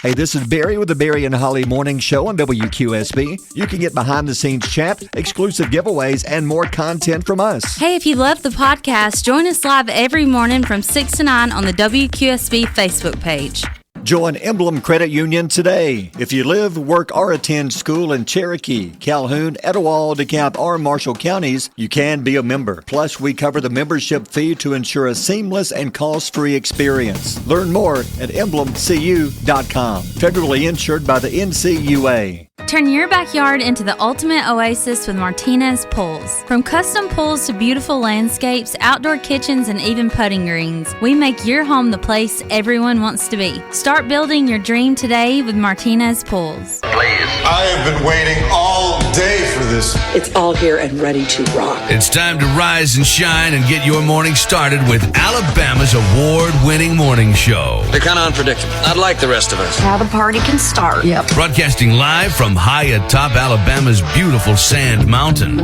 Hey, this is Barry with the Barry and Holly Morning Show on WQSB. You can get behind the scenes chat, exclusive giveaways, and more content from us. Hey, if you love the podcast, join us live every morning from 6 to 9 on the WQSB Facebook page. Join Emblem Credit Union today. If you live, work, or attend school in Cherokee, Calhoun, Etowah, DeKalb, or Marshall counties, you can be a member. Plus, we cover the membership fee to ensure a seamless and cost-free experience. Learn more at emblemcu.com. Federally insured by the NCUA. Turn your backyard into the ultimate oasis with Martinez Pools. From custom pools to beautiful landscapes, outdoor kitchens, and even putting greens, we make your home the place everyone wants to be. Start building your dream today with Martinez Pools. Please. I have been waiting all day for this. It's all here and ready to rock. It's time to rise and shine and get your morning started with Alabama's award-winning morning show. They're kind of unpredictable. Not like the rest of us. Now the party can start. Yep. Broadcasting live from high atop Alabama's beautiful Sand Mountain.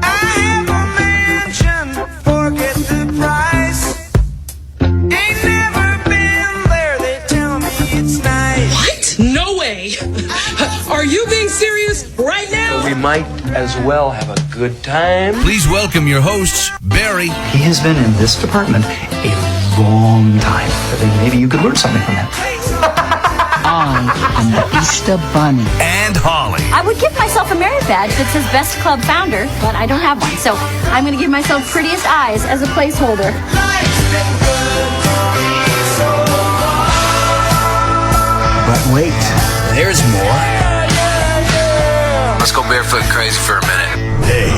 I have a mansion, forget the price. Ain't never been there, they tell me it's nice. What? No way. Are you being serious right now? We might as well have a good time. Please welcome your hosts, Barry. He has been in this department a long time. I think maybe you could learn something from him. I'm the Easter Bunny. And Holly. I would give myself a merit badge that says Best Club Founder, but I don't have one. So I'm going to give myself Prettiest Eyes as a placeholder. But wait, there's more. Let's go barefoot crazy for a minute. Hey,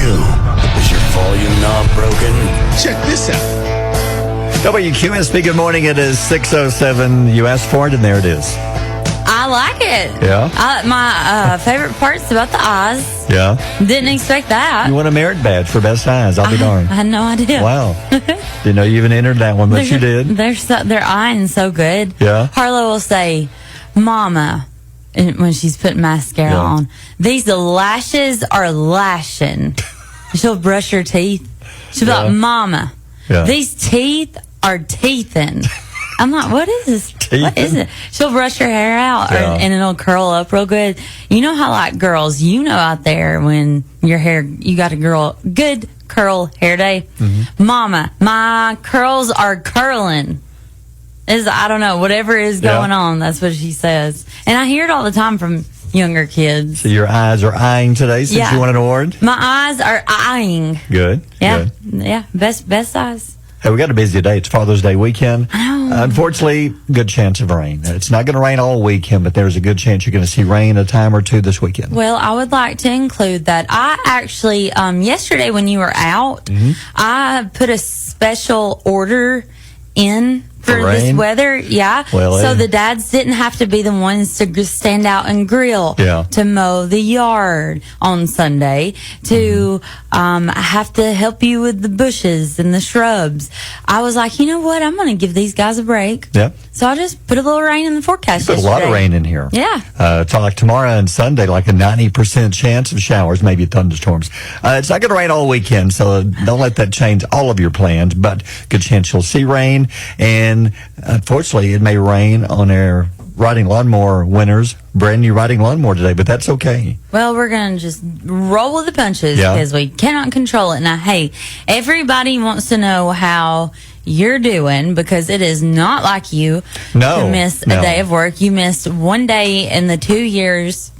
you. Is your volume knob broken? Check this out. WQSB, good morning. It is 6:07. You asked for it, and there it is. I like it. Yeah? My favorite part's about the eyes. Yeah? Didn't expect that. You won a merit badge for best eyes. I'll be darned. I had no idea. Wow. Didn't know you even entered that one, but you did. They're eyeing so good. Yeah? Harlow will say, Mama, when she's putting mascara on, these lashes are lashing. She'll brush her teeth. She'll be like, Mama, these teeth are teething. I'm like, what is this? Teething? What is it? She'll brush her hair out and it'll curl up real good. You know how, like, girls, out there when your hair, you got a good curl hair day. Mm-hmm. Mama, my curls are curling. I don't know, whatever is going on, that's what she says. And I hear it all the time from younger kids. So your eyes are eyeing today since you won an award? My eyes are eyeing. Good. Yeah. Good. Yeah. Best eyes. Hey, we got a busy day. It's Father's Day weekend. Unfortunately, good chance of rain. It's not going to rain all weekend, but there's a good chance you're going to see rain a time or two this weekend. Well, I would like to include that. I actually, yesterday when you were out, I put a special order in for this weather, Well, so the dads didn't have to be the ones to stand out and grill, to mow the yard on Sunday, to have to help you with the bushes and the shrubs. I was like, you know what? I'm going to give these guys a break. Yeah. So I just put a little rain in the forecast. Put a lot of rain in here. Yeah. It's like tomorrow and Sunday, like a 90% chance of showers, maybe thunderstorms. It's not going to rain all weekend, so don't let that change all of your plans, but good chance you'll see rain. And unfortunately, it may rain on our riding lawnmower winners. Brand new riding lawnmower today, but that's okay. Well, we're going to just roll with the punches because we cannot control it. Now, hey, everybody wants to know how you're doing because it is not like you to miss a day of work. You missed one day in the 2 years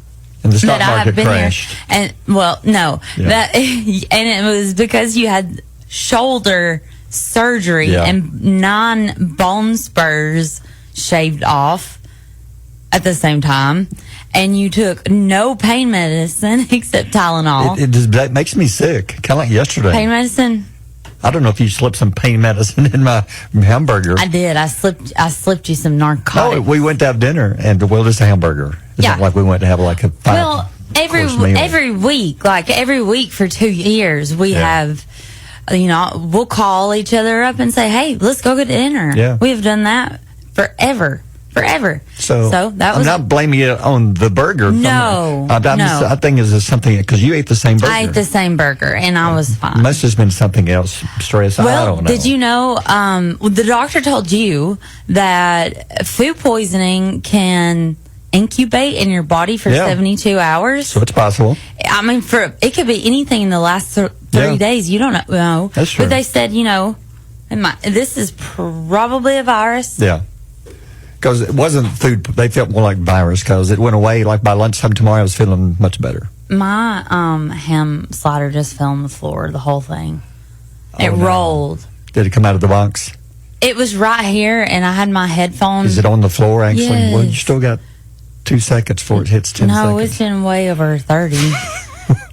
and the stock that market I have been crashed. here. And, well, no. And it was because you had shoulder surgery and 9 bone spurs shaved off at the same time, and you took no pain medicine except Tylenol. That makes me sick, kind of like yesterday. Pain medicine? I don't know if you slipped some pain medicine in my hamburger. I did. I slipped you some narcotics. No, we went to have dinner, and just a hamburger. It's not like we went to have like a every week, like every week for 2 years, we have, we'll call each other up and say, hey, let's go get dinner. Yeah. We have done that forever. forever. So that I'm was not blaming you on the burger. No, I think it's something because you ate the same burger. I ate the same burger and I was fine. Must have been something else. Stress. I don't know. Did you know the doctor told you that food poisoning can incubate in your body for 72 hours? So it's possible. I mean, it could be anything in the last 30 days. You don't know. That's true. But they said, this is probably a virus. Yeah. Because it wasn't food. They felt more like virus because it went away. Like by lunchtime tomorrow, I was feeling much better. My ham slider just fell on the floor, the whole thing. It no. rolled. Did it come out of the box? It was right here, and I had my headphones. Is it on the floor, actually? Yes. Well, you still got 2 seconds before it hits 10 seconds. No, it's been way over 30.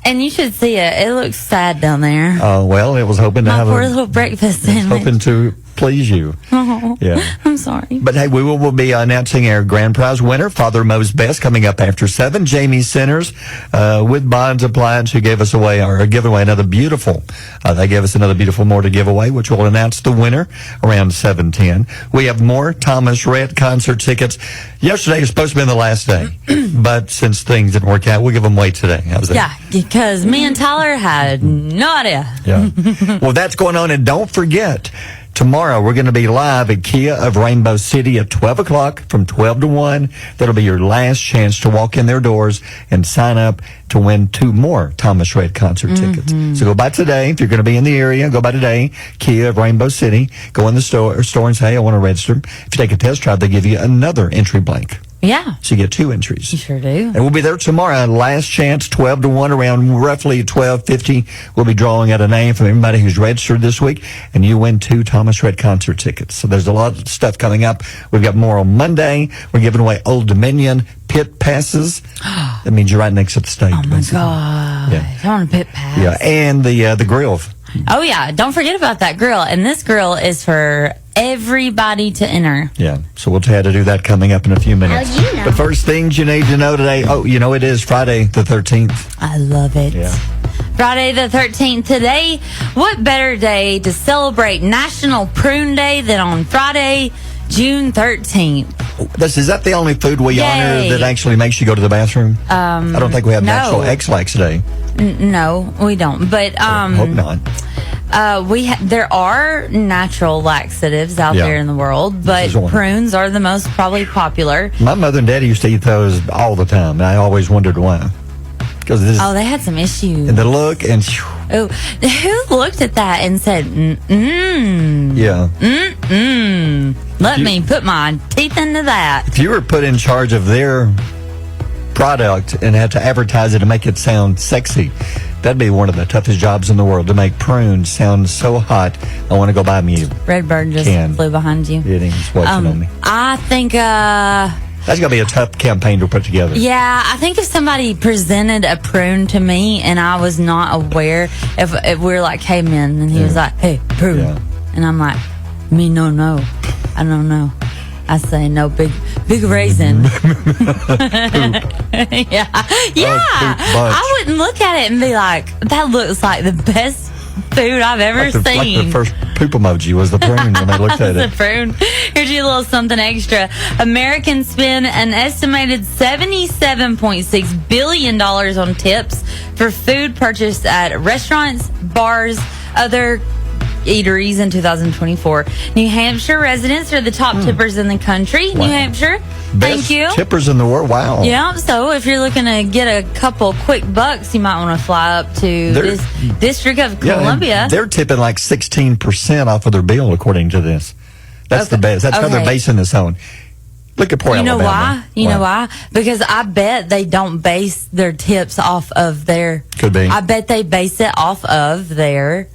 And you should see it. It looks sad down there. Oh, well, it was hoping to My have poor little breakfast it was sandwich. hoping to please you. Oh, Yeah. I'm sorry. But hey, we'll be announcing our grand prize winner, Father Mo's Best, coming up after 7. Jamie Centers with Bonds Appliance, who gave us away or give away another beautiful. They gave us another beautiful more to give away, which we'll announce the winner around 7:10. We have more Thomas Rhett concert tickets. Yesterday was supposed to be the last day, but since things didn't work out, we'll give them away today. How's that? Yeah, because me and Tyler had no idea. Yeah. Well, that's going on, and don't forget, tomorrow we're going to be live at Kia of Rainbow City at 12 o'clock from 12 to 1. That'll be your last chance to walk in their doors and sign up to win 2 more Thomas Rhett concert tickets. So go by today. If you're going to be in the area, go by today, Kia of Rainbow City. Go in the store and say, hey, I want to register. If you take a test drive, they give you another entry blank. Yeah. So you get 2 entries. You sure do. And we'll be there tomorrow. Last chance, 12 to 1, around roughly 12:50. We'll be drawing out a name from everybody who's registered this week, and you win 2 Thomas Rhett concert tickets. So there's a lot of stuff coming up. We've got more on Monday. We're giving away Old Dominion pit passes. That means you're right next to the stage. Oh, my basically. God. Yeah. I want a pit pass. Yeah, and the grill. Oh, yeah. Don't forget about that grill. And this grill is for everybody to enter. Yeah, so we'll tell you how to do that coming up in a few minutes. How'd you know? But first things you need to know today. Oh, it is Friday the 13th. I love it. Yeah. Friday the 13th today. What better day to celebrate National Prune Day than on Friday, June 13th? Is that the only food we honor that actually makes you go to the bathroom? I don't think we have no. National X-Lax Day. No, we don't. But Hope not. there are natural laxatives out there in the world, but prunes are the most probably popular. My mother and daddy used to eat those all the time, and I always wondered why. Because they had some issues. And the look and oh, who looked at that and said, yeah, let me put my teeth into that. If you were put in charge of their product and had to advertise it and make it sound sexy, that'd be one of the toughest jobs in the world, to make prunes sound so hot. I want to go buy me. Redbird just flew behind you. It is watching on me. I think that's gonna be a tough campaign to put together. Yeah, I think if somebody presented a prune to me and I was not aware, if we're like, hey man, and he was like, hey, prune, and I'm like, me no, I don't know. I say no, big raisin. Yeah. I wouldn't look at it and be like, that looks like the best food I've ever seen. Like the first poop emoji was the prune when they looked at it. The prune. Here's you a little something extra. Americans spend an estimated $77.6 billion on tips for food purchased at restaurants, bars, other eateries in 2024. New Hampshire residents are the top tippers in the country. Wow. New Hampshire. Best Thank you. Tippers in the world. Wow. Yeah, so if you're looking to get a couple quick bucks, you might want to fly up to this District of Columbia. They're tipping like 16% off of their bill, according to this. That's the best. That's how they're basing this on. Look at poor Alabama. You know why? You know why? Because I bet they don't base their tips off of their... Could be. I bet they base it off of their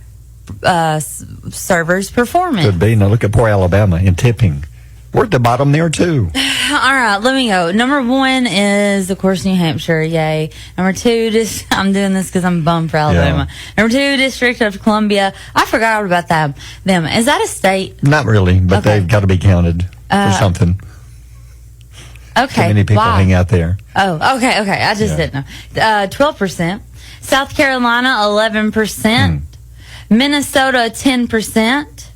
servers' performance. Could be. Now look at poor Alabama in tipping. We're at the bottom there, too. All right, let me go. Number 1 is, of course, New Hampshire. Yay. Number 2, I'm doing this because I'm bummed for Alabama. Yeah. Number 2, District of Columbia. I forgot about them. Is that a state? Not really, but they've got to be counted for something. Okay. Too many people hang out there. Oh, okay. I just didn't know. 12%. South Carolina, 11%. Minnesota, 10%.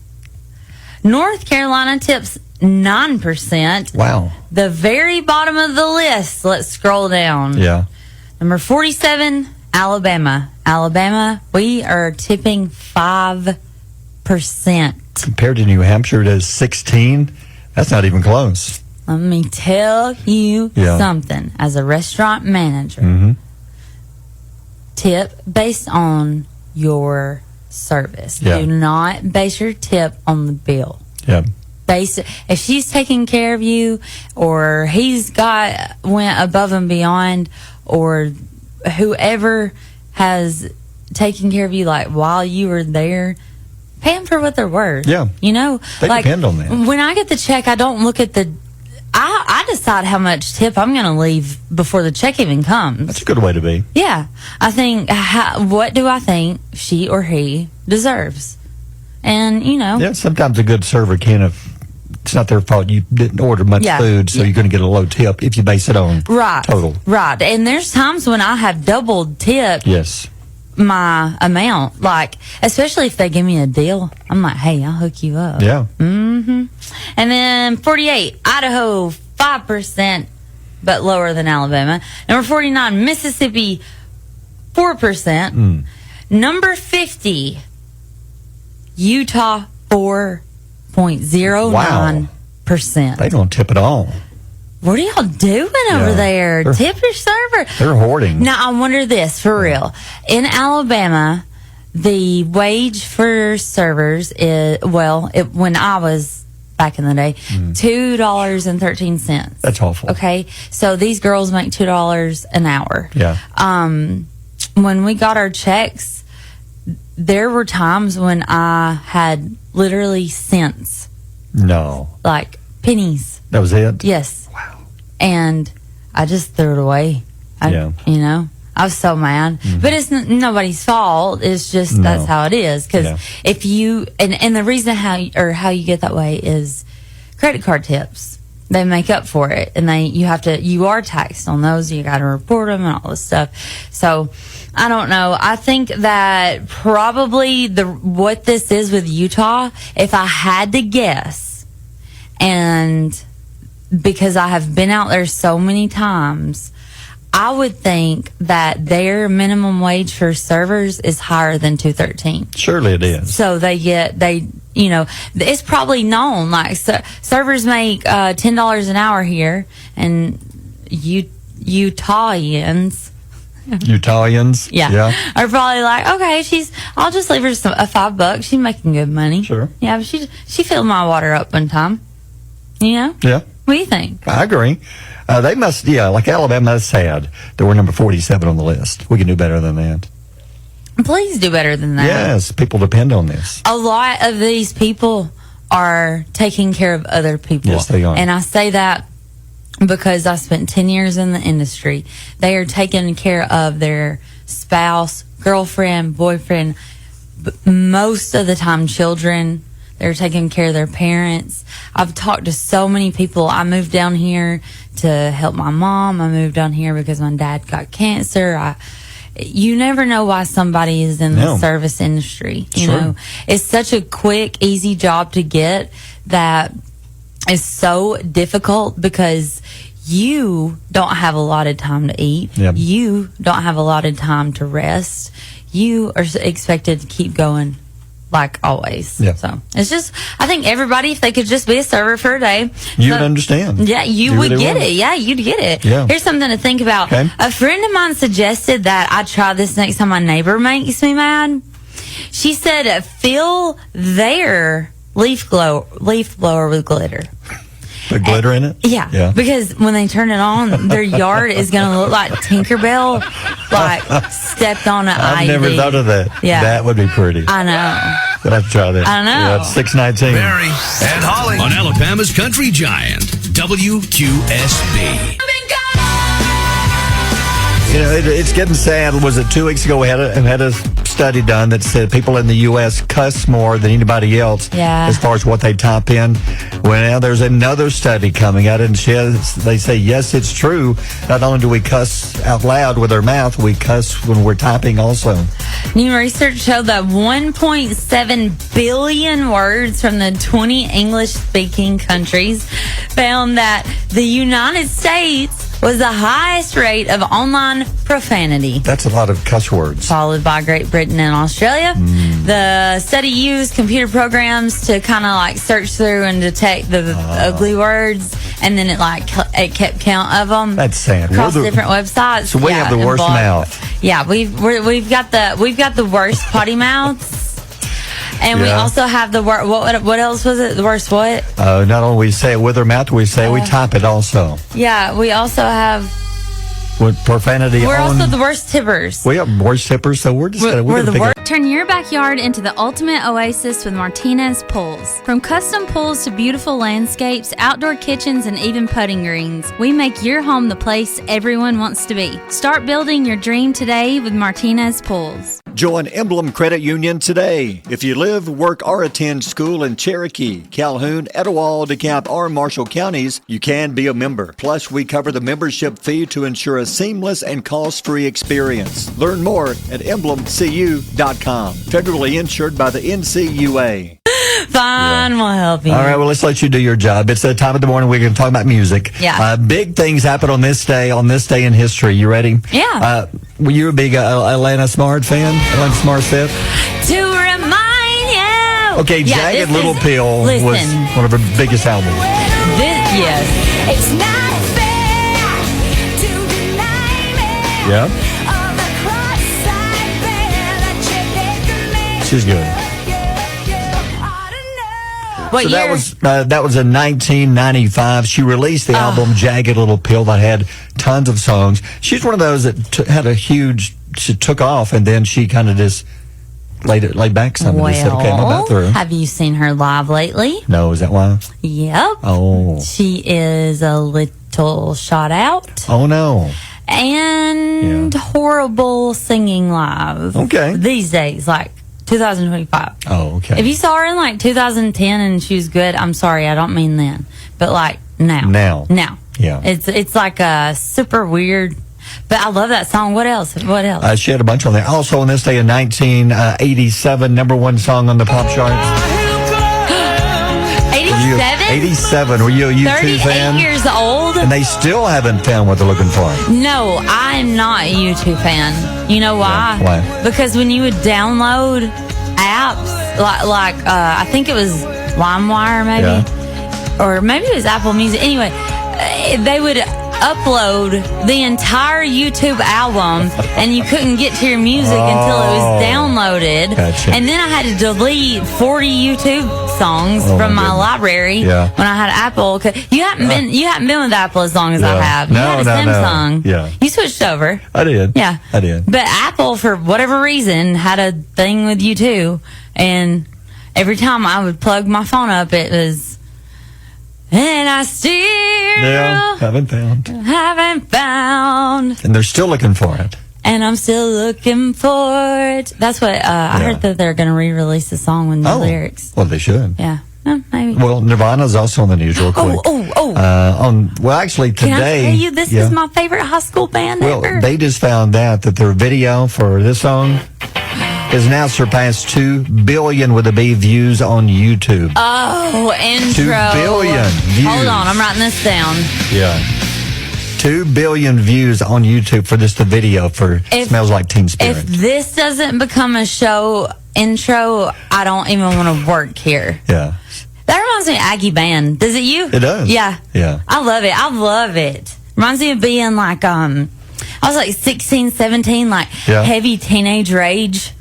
North Carolina tips 9%. Wow. The very bottom of the list, let's scroll down. Yeah. Number 47, Alabama. Alabama, we are tipping 5%. Compared to New Hampshire, it is 16. That's not even close. Let me tell you something. As a restaurant manager, tip based on your service. Yeah. Do not base your tip on the bill. Yeah. If she's taking care of you, or went above and beyond, or whoever has taken care of you, like while you were there, pay them for what they're worth. Yeah. You know, They depend on that. When I get the check, I don't look at I decide how much tip I'm going to leave before the check even comes. That's a good way to be. Yeah. I think, what do I think she or he deserves? And, you know. Yeah, sometimes a good server can, if it's not their fault, you didn't order much food, so you're going to get a low tip if you base it on total. Right. And there's times when I have doubled tip. Yes. My amount, like, especially if they give me a deal, I'm like, hey, I'll hook you up. Yeah. And then 48, Idaho, 5%, but lower than Alabama. Number 49, Mississippi, 4%. Number 50, Utah, 4.09%. They don't tip at all. What are y'all doing over there? Tip your server. They're hoarding. Now, I wonder this, for real. In Alabama, the wage for servers is, when I was back in the day, $2.13. That's awful. Okay? So these girls make $2 an hour. Yeah. When we got our checks, there were times when I had literally cents. No. Like pennies. That was it? Yes. Wow. And I just threw it away. You know, I was so mad. But it's nobody's fault. It's just that's how it is. Because if you and the reason how you get that way is credit card tips. They make up for it, and you are taxed on those. You got to report them and all this stuff. So I don't know. I think that probably what this is with Utah, if I had to guess, and because I have been out there so many times, I would think that their minimum wage for servers is higher than $2.13. Surely it is. So it's probably known. Like servers make $10 an hour here, and Utahns. Yeah. Are probably like, okay, I'll just leave her $5. She's making good money. Sure. Yeah, but she filled my water up one time. You know? Yeah. What do you think? I agree. They must, like Alabama, that's sad that we're number 47 on the list. We can do better than that. Please do better than that. Yes, people depend on this. A lot of these people are taking care of other people. Yes, they are. And I say that because I spent 10 years in the industry. They are taking care of their spouse, girlfriend, boyfriend, most of the time children. They're taking care of their parents. I've talked to so many people. I moved down here to help my mom. I moved down here because my dad got cancer. You never know why somebody is in the service industry. You know, it's such a quick, easy job to get that is so difficult because you don't have a lot of time to eat. Yep. You don't have a lot of time to rest. You are expected to keep going like always. Yep. So it's just, I think everybody, if they could just be a server for a day, you would understand. Yeah, you would get it. Yeah, you'd get it. Yeah. Here's something to think about. Okay. A friend of mine suggested that I try this next time my neighbor makes me mad. She said, fill their leaf blower with glitter. Put glitter in it? Yeah. Because when they turn it on, their yard is going to look like Tinkerbell, like stepped on an I've ivy. never thought of that. Yeah. That would be pretty. I know. I'll have to try that. I know. Yeah, it's 619. Barry and Holly on Alabama's Country Giant, WQSB. It's getting sad. Was it 2 weeks ago we had a study done that said people in the U.S. cuss more than anybody else as far as what they type in. Well, now there's another study coming out, and they say, yes, it's true. Not only do we cuss out loud with our mouth, we cuss when we're typing also. New research showed that 1.7 billion words from the 20 English-speaking countries found that the United States was the highest rate of online profanity. That's a lot of cuss words. Followed by Great Britain and Australia. The study used computer programs to kind of like search through and detect the ugly words, and then it kept count of them. That's sad. Across different websites. So we have the worst mouth. Yeah, we've got the worst potty mouths. And we also have the worst. What else was it? The worst what? Not only we say it with our mouth, we type it also. Yeah, we also have. With profanity. We're also the worst tippers. We have worst tippers, so we're the worst. Turn your backyard into the ultimate oasis with Martinez Pools. From custom pools to beautiful landscapes, outdoor kitchens, and even putting greens, we make your home the place everyone wants to be. Start building your dream today with Martinez Pools. Join Emblem Credit Union today. If you live, work, or attend school in Cherokee, Calhoun, Etowah, DeKalb, or Marshall counties, you can be a member. Plus, we cover the membership fee to ensure a seamless and cost-free experience. Learn more at emblemcu.com. Federally insured by the NCUA. Fine, we'll help you. All right, well, let's let you do your job. It's the time of the morning we're going to talk about music. Yeah. Big things happen on this day in history. You ready? Yeah. Were you a big Atlanta Smart fan? Atlanta Smart Set? To remind you. Okay, Jagged Little Pill was one of her biggest albums. Yes. It's not fair to deny me. Yeah. All the cross-eyed bear that you did to me. She's good. What so year? that was in 1995. She released the album Jagged Little Pill that had tons of songs. She's one of those that had a huge. She took off and then she kind of just laid back some and just said, "Okay, I'm about through." Have you seen her live lately? No, is that why? Yep. Oh, she is a little shot out. Oh no. And horrible singing live. Okay. These days, like 2025. Oh, okay. If you saw her in like 2010 and she was good, I'm sorry, I don't mean then, but like now. Yeah. It's like a super weird, but I love that song. What else? She had a bunch on there. Also on this day in 1987, number one song on the pop charts. 87? 87. Were you a U2 fan? 38 years old. And they still haven't found what they're looking for. No, I'm not a YouTube fan. You know why? Yeah, why? Because when you would download apps, like I think it was LimeWire maybe, or maybe it was Apple Music. Anyway, they would upload the entire YouTube album and you couldn't get to your music until it was downloaded. Gotcha. And then I had to delete 40 YouTube songs from my library when I had Apple. You haven't been with Apple as long as I have. You had a Samsung. Yeah. You switched over. I did. Yeah. I did. But Apple, for whatever reason, had a thing with you too. And every time I would plug my phone up, it was, and I still haven't found. And they're still looking for it. And I'm still looking for it. That's what I heard, that they're going to re-release the song with new lyrics. Well, they should. Yeah. Maybe. Well, Nirvana's also on the news real quick. Actually today. Can I tell you this is my favorite high school band ever? They just found out that their video for this song has now surpassed 2 billion with a B views on YouTube. Oh, intro. 2 billion views. Hold on, I'm writing this down. Yeah. 2 billion views on YouTube for just the video for Smells Like Teen Spirit. If this doesn't become a show intro, I don't even want to work here. Yeah. That reminds me of Aggie Band. Does it you? It does. Yeah. Yeah. I love it. Reminds me of being like, I was like 16, 17, like heavy teenage rage.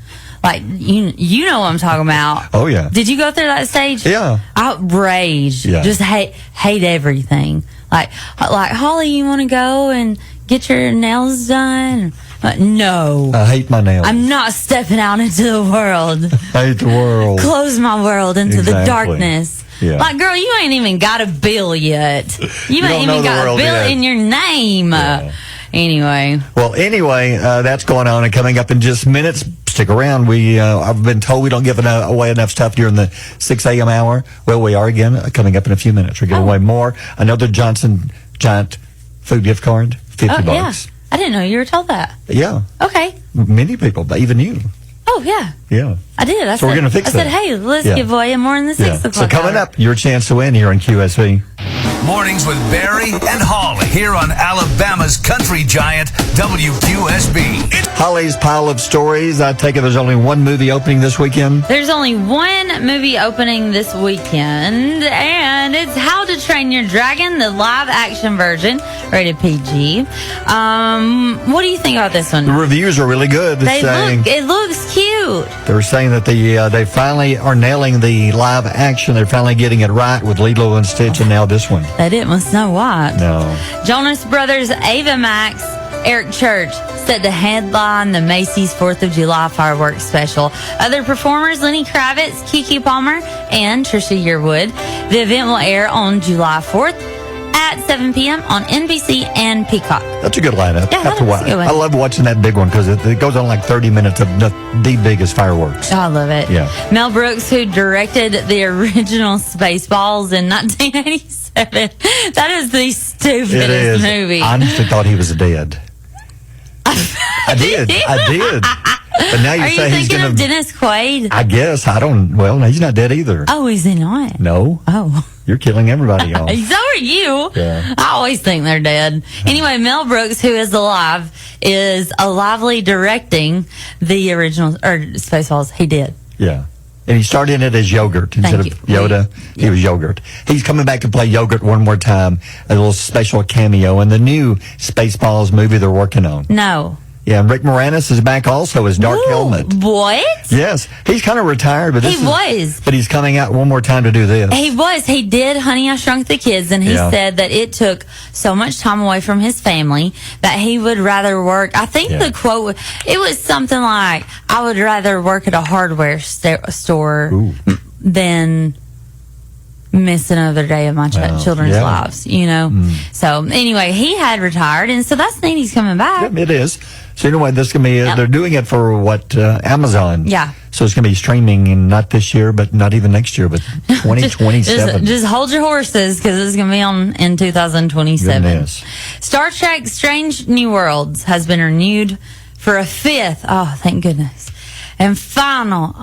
Like, you know what I'm talking about. Oh, yeah. Did you go through that stage? Yeah. Outrage. Yeah. Just hate everything. Like Holly, you want to go and get your nails done? No. I hate my nails. I'm not stepping out into the world. I hate the world. Close my world into the darkness. Yeah. Like, girl, you ain't even got a bill yet. You ain't even got a bill in your name. Yeah. Anyway. Well, that's going on. And coming up in just minutes, stick around. I've been told we don't give away enough stuff during the 6 a.m. hour. Well, we are again coming up in a few minutes. We're giving away more. Another Johnson Giant food gift card, $50. Yeah. I didn't know you were told that. Yeah. Okay. Many people, even you. Oh, yeah. Yeah. I did. So we're going to fix that. I said, hey, let's give away more in the 6 o'clock So coming hour. up, your chance to win here on QSV. Mornings with Barry and Holly here on Alabama's country giant WQSB. Holly's pile of stories. I take it there's only one movie opening this weekend. There's only one movie opening this weekend, and it's How to Train Your Dragon, the live-action version, rated PG. What do you think about this one? The reviews are really good. It looks cute. They're saying that they finally are nailing the live action. They're finally getting it right with Lilo and Stitch, and now this one. They didn't with Snow White. No. Jonas Brothers, Ava Max, Eric Church set to headline the Macy's 4th of July fireworks special. Other performers, Lenny Kravitz, Keke Palmer, and Trisha Yearwood. The event will air on July 4th at 7 p.m. on NBC and Peacock. That's a good lineup. Yeah, that's a good one. I love watching that big one because it goes on like 30 minutes of the biggest fireworks. Oh, I love it. Yeah. Mel Brooks, who directed the original Spaceballs in 1987. That is the stupidest movie. I honestly thought he was dead. I did. But now Are you you say he's thinking going of to... Dennis Quaid? I guess. Well, he's not dead either. Oh, is he not? No. Oh. You're killing everybody off. So are you. Yeah. I always think they're dead. Anyway, Mel Brooks, who is alive, is alively directing the original Spaceballs. He did. Yeah. And he started it as Yogurt instead of Yoda. He was Yogurt. He's coming back to play Yogurt one more time. A little special cameo in the new Spaceballs movie they're working on. No. Yeah, and Rick Moranis is back also as Dark Helmet. What? Yes. He's kind of retired, but but he's coming out one more time to do this. He did Honey, I Shrunk the Kids, and he said that it took so much time away from his family that he would rather work. I think the quote, it was something like, I would rather work at a hardware store than miss another day of my children's lives, you know? So anyway, he had retired, and so that's neat he's coming back. Yep, it is. So anyway, this can be, they're doing it for Amazon. Yeah. So it's going to be streaming in not this year, but not even next year, but 2027. just hold your horses because it's going to be on in 2027. Goodness. Star Trek Strange New Worlds has been renewed for a 5th. Oh, thank goodness. And final.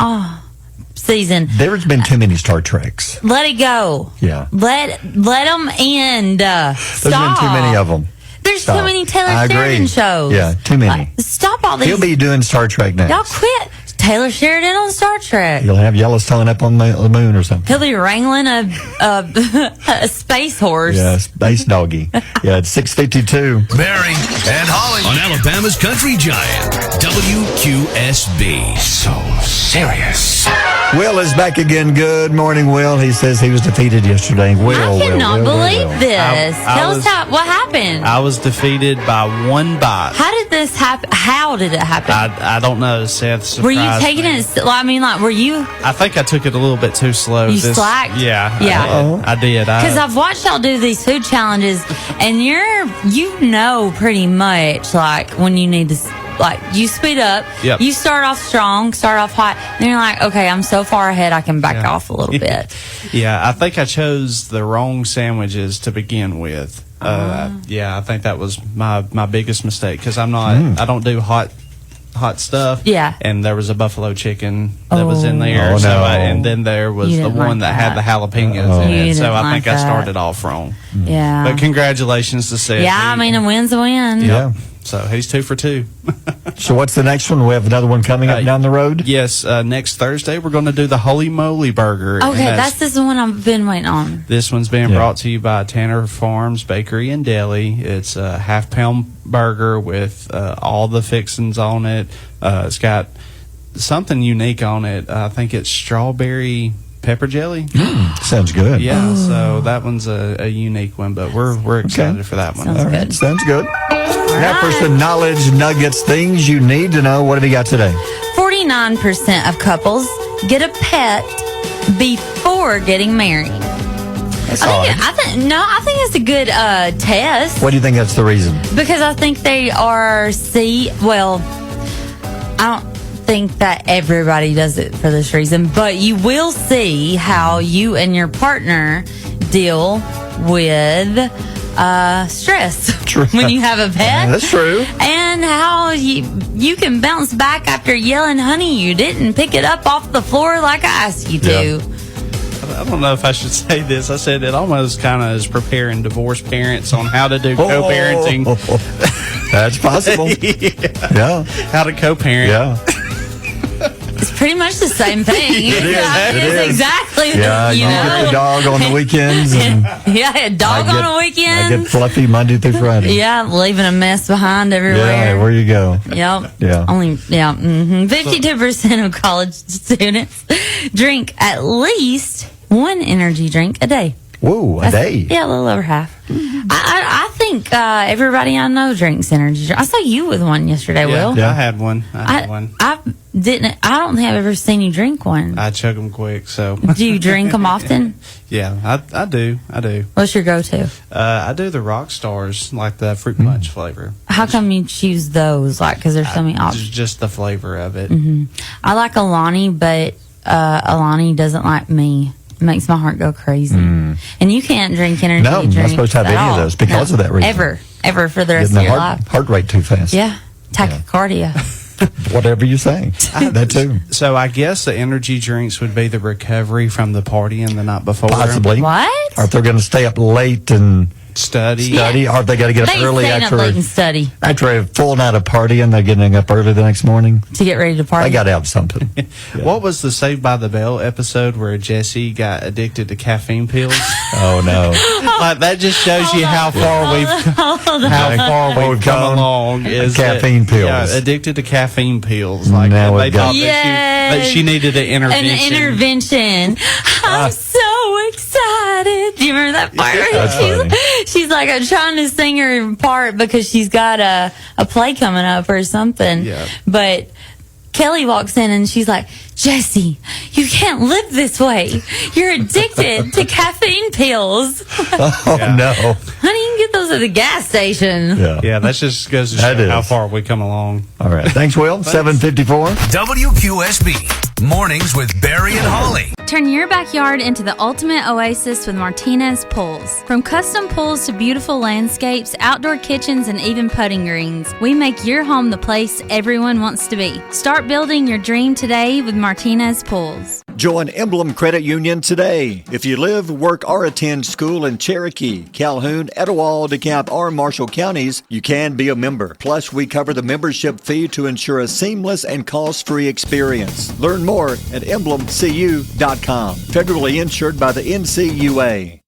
Season. There's been too many Star Treks. Let it go. Yeah. Let them end. There's been too many of them. There's too many Taylor Sheridan shows. Yeah, too many. Stop all these. He'll be doing Star Trek next. Y'all quit. Taylor Sheridan on Star Trek. You'll have Yellowstone up on the moon or something. He'll be wrangling a space horse. Yeah, space doggy. Yeah, it's 6:52. Barry and Holly on Alabama's country giant WQSB. So serious. Will is back again. Good morning, Will. He says he was defeated yesterday. I cannot believe this. Tell us what happened. I was defeated by one bite. How did this happen? How did it happen? I don't know, Seth. Were you taking it? I mean, were you? I think I took it a little bit too slow. You slacked? Yeah. Yeah. I did. Because I've watched y'all do these food challenges, and you know pretty much like when you need to. Like, you speed up, you start off strong, start off hot, and you're like, okay, I'm so far ahead, I can back off a little bit. Yeah, I think I chose the wrong sandwiches to begin with. Yeah, I think that was my biggest mistake, because I don't do hot stuff. Yeah. And there was a buffalo chicken that was in there. And then there was the one that had the jalapenos in it. So I think I started off wrong. Yeah. But congratulations to Seth. Yeah, I mean, a win's a win. Yeah. So he's 2 for 2. So what's the next one? We have another one coming up down the road? Yes, next Thursday we're going to do the Holy Moly Burger. Okay, that's this one I've been waiting on. This one's being brought to you by Tanner Farms Bakery and Deli. It's a half-pound burger with all the fixings on it. It's got something unique on it. I think it's strawberry pepper jelly. Sounds good. Yeah, so that one's a unique one, but we're excited for that one. Sounds good. Sounds good. Now for some knowledge nuggets, things you need to know. What have you got today? 49% of couples get a pet before getting married. That's odd. I think it's a good test. What do you think that's the reason? Because I think they are I don't think that everybody does it for this reason, but you will see how you and your partner deal with stress when you have a pet. That's true. And how you can bounce back after yelling, honey, you didn't pick it up off the floor like I asked you to. I don't know if I should say this. I said it almost kind of is preparing divorced parents on how to do co-parenting. That's possible. Yeah. How to co-parent. Yeah. It's pretty much the same thing. It is. Exactly. Yeah, you get the dog on the weekends. And yeah, a dog on a weekend. I get Fluffy Monday through Friday. Yeah, leaving a mess behind everywhere. Yeah, where you go. Yep. Yeah. 52% of college students drink at least one energy drink a day. Whoa, a day? Yeah, a little over half. I think everybody I know drinks energy drink. I saw you with one yesterday, Will. Yeah, I had one. I don't think I've ever seen you drink one. I chug them quick, so. Do you drink them often? Yeah, I do. What's your go-to? I do the Rock Stars, like the fruit punch flavor. How come you choose those? Like, because there's so many options. Just the flavor of it. I like Alani, but Alani doesn't like me. It makes my heart go crazy. And you can't drink energy No, drinks I'm not supposed to have at any all. of those because of that reason. Ever for the rest Getting of the your life. heart rate too fast. Yeah, tachycardia. Whatever you're saying. That too. So I guess the energy drinks would be the recovery from the partying the night before. Possibly. What? Or if they're going to stay up late and study, or if they got to get up early staying up late and study after a full night of partying, they're getting up early the next morning to get ready to party. They got to have something. What was the Saved by the Bell episode where Jesse got addicted to caffeine pills? Oh no! Like that just shows you how far we've come along. Is caffeine pills? Yeah, addicted to caffeine pills. Like now they thought that she needed an intervention. An intervention. I'm so excited. Do you remember that part? She's like, I'm trying to sing her part because she's got a play coming up or something. Yeah. But Kelly walks in and she's like, Jesse, you can't live this way. You're addicted to caffeine pills. Oh, no. Honey, you can get those at the gas station. Yeah, that just goes to show how far we come along. All right. Thanks, Will. 7:54. WQSB. Mornings with Barry and Holly. Turn your backyard into the ultimate oasis with Martinez Pools. From custom pools to beautiful landscapes, outdoor kitchens, and even putting greens, we make your home the place everyone wants to be. Start building your dream today with Martinez Pools. Join Emblem Credit Union today. If you live, work, or attend school in Cherokee, Calhoun, Etowah, DeKalb, or Marshall counties, you can be a member. Plus, we cover the membership fee to ensure a seamless and cost-free experience. Learn more at emblemcu.com. Federally insured by the NCUA.